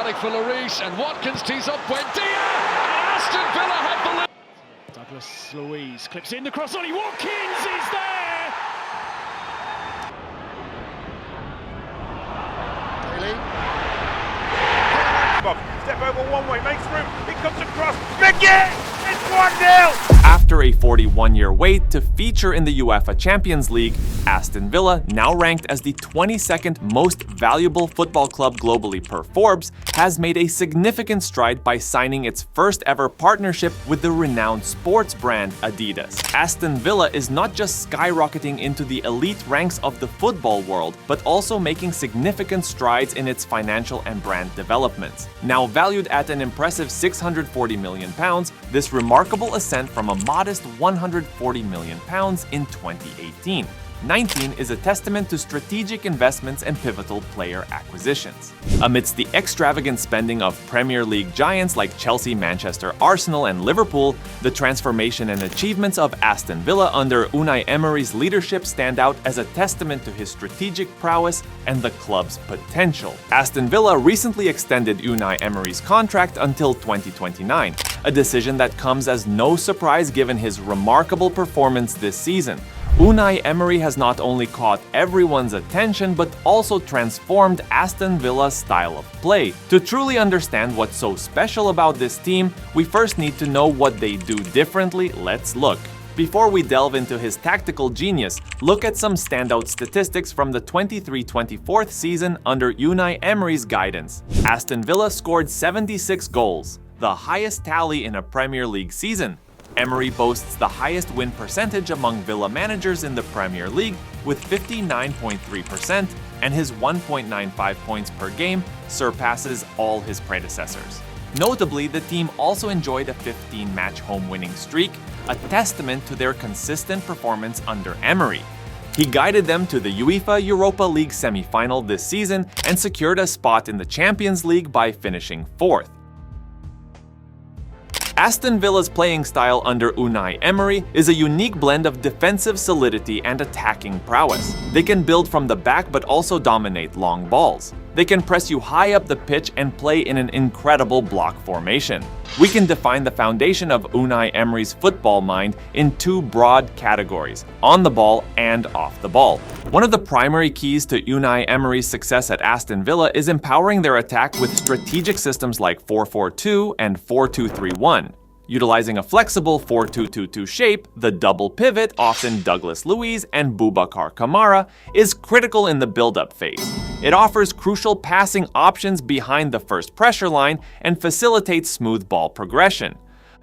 automatic for Lloris, and Watkins tees up Buendia, and Aston Villa have the lead. Douglas Luiz clips in the cross. Ollie Watkins is there. Daly. Step over one way, makes room. It comes across. Begin. It's 1-0. After a 41-year wait to feature in the UEFA Champions League, Aston Villa, now ranked as the 22nd most valuable football club globally per Forbes, has made a significant stride by signing its first ever partnership with the renowned sports brand Adidas. Aston Villa is not just skyrocketing into the elite ranks of the football world, but also making significant strides in its financial and brand developments. Now valued at an impressive £640 million, this remarkable ascent from a modest £140 million in 2018. 19 is a testament to strategic investments and pivotal player acquisitions. Amidst the extravagant spending of Premier League giants like Chelsea, Manchester, Arsenal, and Liverpool, the transformation and achievements of Aston Villa under Unai Emery's leadership stand out as a testament to his strategic prowess and the club's potential. Aston Villa recently extended Unai Emery's contract until 2029, a decision that comes as no surprise given his remarkable performance this season. Unai Emery has not only caught everyone's attention, but also transformed Aston Villa's style of play. To truly understand what's so special about this team, we first need to know what they do differently. Let's look. Before we delve into his tactical genius, look at some standout statistics from the 23-24 season under Unai Emery's guidance. Aston Villa scored 76 goals, the highest tally in a Premier League season. Emery boasts the highest win percentage among Villa managers in the Premier League with 59.3%, and his 1.95 points per game surpasses all his predecessors. Notably, the team also enjoyed a 15-match home winning streak, a testament to their consistent performance under Emery. He guided them to the UEFA Europa League semi-final this season and secured a spot in the Champions League by finishing 4th. Aston Villa's playing style under Unai Emery is a unique blend of defensive solidity and attacking prowess. They can build from the back but also dominate long balls. They can press you high up the pitch and play in an incredible block formation. We can define the foundation of Unai Emery's football mind in two broad categories: on the ball and off the ball. One of the primary keys to Unai Emery's success at Aston Villa is empowering their attack with strategic systems like 4-4-2 and 4-2-3-1. Utilizing a flexible 4-2-2-2 shape, the double pivot, often Douglas Luiz and Boubacar Kamara, is critical in the build-up phase. It offers crucial passing options behind the first pressure line and facilitates smooth ball progression.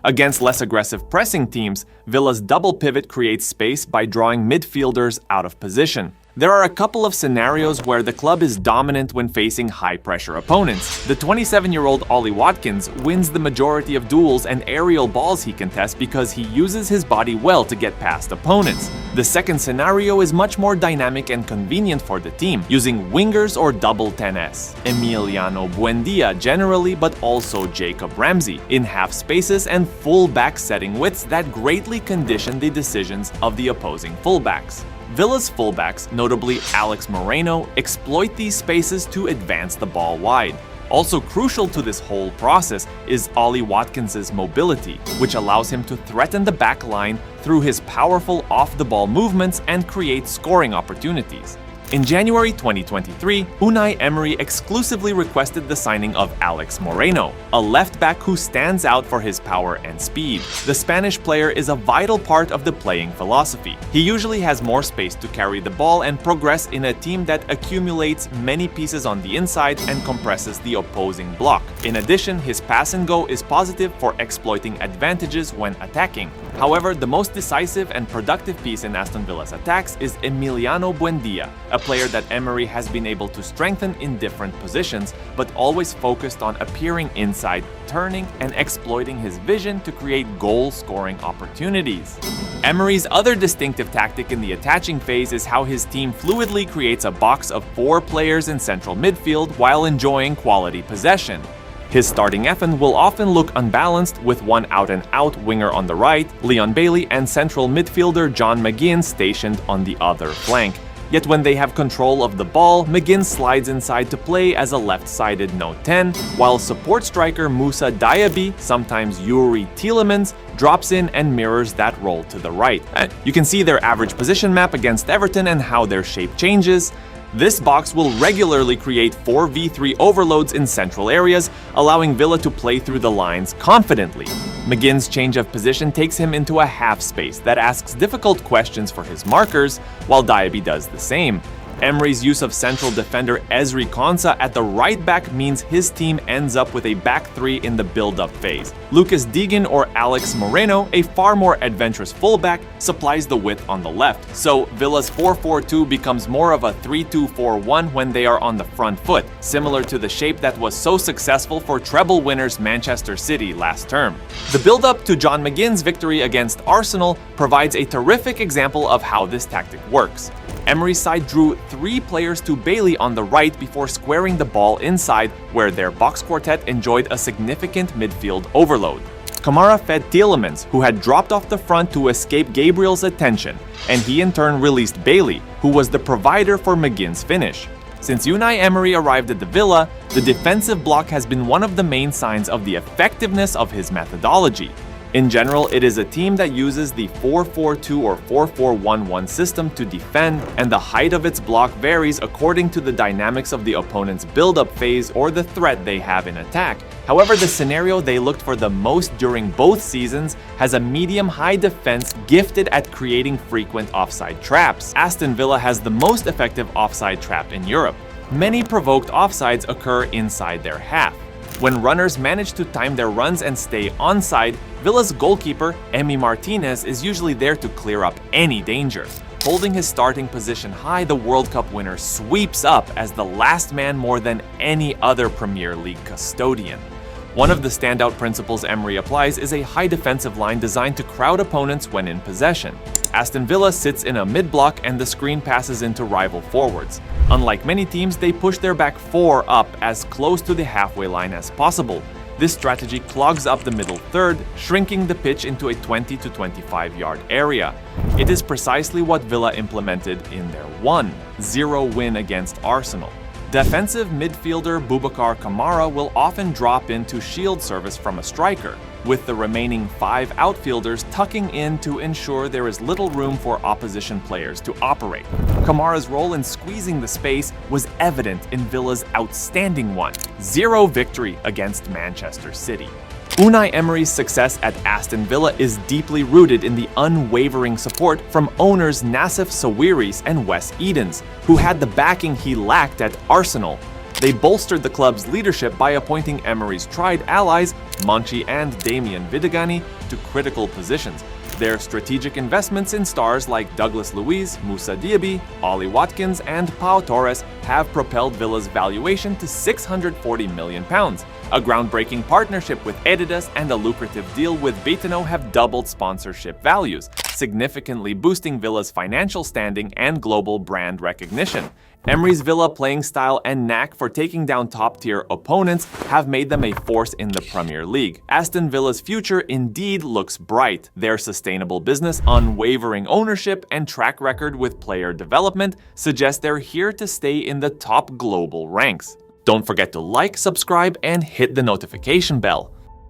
Against less aggressive pressing teams, Villa's double pivot creates space by drawing midfielders out of position. There are a couple of scenarios where the club is dominant when facing high-pressure opponents. The 27-year-old Ollie Watkins wins the majority of duels and aerial balls he contests because he uses his body well to get past opponents. The second scenario is much more dynamic and convenient for the team, using wingers or double 10s. Emiliano Buendia generally, but also Jacob Ramsey, in half spaces and full-back setting widths that greatly condition the decisions of the opposing fullbacks. Villa's fullbacks, notably Alex Moreno, exploit these spaces to advance the ball wide. Also crucial to this whole process is Ollie Watkins' mobility, which allows him to threaten the back line through his powerful off-the-ball movements and create scoring opportunities. In January 2023, Unai Emery exclusively requested the signing of Alex Moreno, a left-back who stands out for his power and speed. The Spanish player is a vital part of the playing philosophy. He usually has more space to carry the ball and progress in a team that accumulates many pieces on the inside and compresses the opposing block. In addition, his pass and go is positive for exploiting advantages when attacking. However, the most decisive and productive piece in Aston Villa's attacks is Emiliano Buendia, a player that Emery has been able to strengthen in different positions, but always focused on appearing inside, turning, and exploiting his vision to create goal-scoring opportunities. Emery's other distinctive tactic in the attaching phase is how his team fluidly creates a box of 4 players in central midfield while enjoying quality possession. His starting 11 will often look unbalanced, with one out-and-out winger on the right, Leon Bailey, and central midfielder John McGinn stationed on the other flank. Yet when they have control of the ball, McGinn slides inside to play as a left-sided no 10, while support striker Moussa Diaby, sometimes Yuri Tielemans, drops in and mirrors that role to the right. You can see their average position map against Everton and how their shape changes. This box will regularly create 4v3 overloads in central areas, allowing Villa to play through the lines confidently. McGinn's change of position takes him into a half space that asks difficult questions for his markers, while Diaby does the same. Emery's use of central defender Ezri Konsa at the right back means his team ends up with a back three in the build-up phase. Lucas Digne or Alex Moreno, a far more adventurous fullback, supplies the width on the left, so Villa's 4-4-2 becomes more of a 3-2-4-1 when they are on the front foot, similar to the shape that was so successful for treble winners Manchester City last term. The build-up to John McGinn's victory against Arsenal provides a terrific example of how this tactic works. Emery's side drew 3 players to Bailey on the right before squaring the ball inside, where their box quartet enjoyed a significant midfield overload. Kamara fed Tielemans, who had dropped off the front to escape Gabriel's attention, and he in turn released Bailey, who was the provider for McGinn's finish. Since Unai Emery arrived at the Villa, the defensive block has been one of the main signs of the effectiveness of his methodology. In general, it is a team that uses the 4-4-2 or 4-4-1-1 system to defend, and the height of its block varies according to the dynamics of the opponent's build-up phase or the threat they have in attack. However, the scenario they looked for the most during both seasons has a medium-high defense gifted at creating frequent offside traps. Aston Villa has the most effective offside trap in Europe. Many provoked offsides occur inside their half. When runners manage to time their runs and stay onside, Villa's goalkeeper, Emi Martinez, is usually there to clear up any danger. Holding his starting position high, the World Cup winner sweeps up as the last man more than any other Premier League custodian. One of the standout principles Emery applies is a high defensive line designed to crowd opponents when in possession. Aston Villa sits in a mid-block and the screen passes into rival forwards. Unlike many teams, they push their back 4 up as close to the halfway line as possible. This strategy clogs up the middle third, shrinking the pitch into a 20 to 25 yard area. It is precisely what Villa implemented in their 1-0 win against Arsenal. Defensive midfielder Boubacar Kamara will often drop into shield service from a striker, with the remaining 5 outfielders tucking in to ensure there is little room for opposition players to operate. Kamara's role in squeezing the space was evident in Villa's outstanding 1-0 victory against Manchester City. Unai Emery's success at Aston Villa is deeply rooted in the unwavering support from owners Nassef Sawiris and Wes Edens, who had the backing he lacked at Arsenal. They bolstered the club's leadership by appointing Emery's tried allies, Monchi and Damien Vidagany, to critical positions. Their strategic investments in stars like Douglas Luiz, Moussa Diaby, Ollie Watkins, and Pau Torres have propelled Villa's valuation to £640 million. A groundbreaking partnership with Adidas and a lucrative deal with Betano have doubled sponsorship values, significantly boosting Villa's financial standing and global brand recognition. Emery's Villa playing style and knack for taking down top-tier opponents have made them a force in the Premier League. Aston Villa's future indeed looks bright. Their sustainable business, unwavering ownership, and track record with player development suggest they're here to stay in the top global ranks. Don't forget to like, subscribe, and hit the notification bell.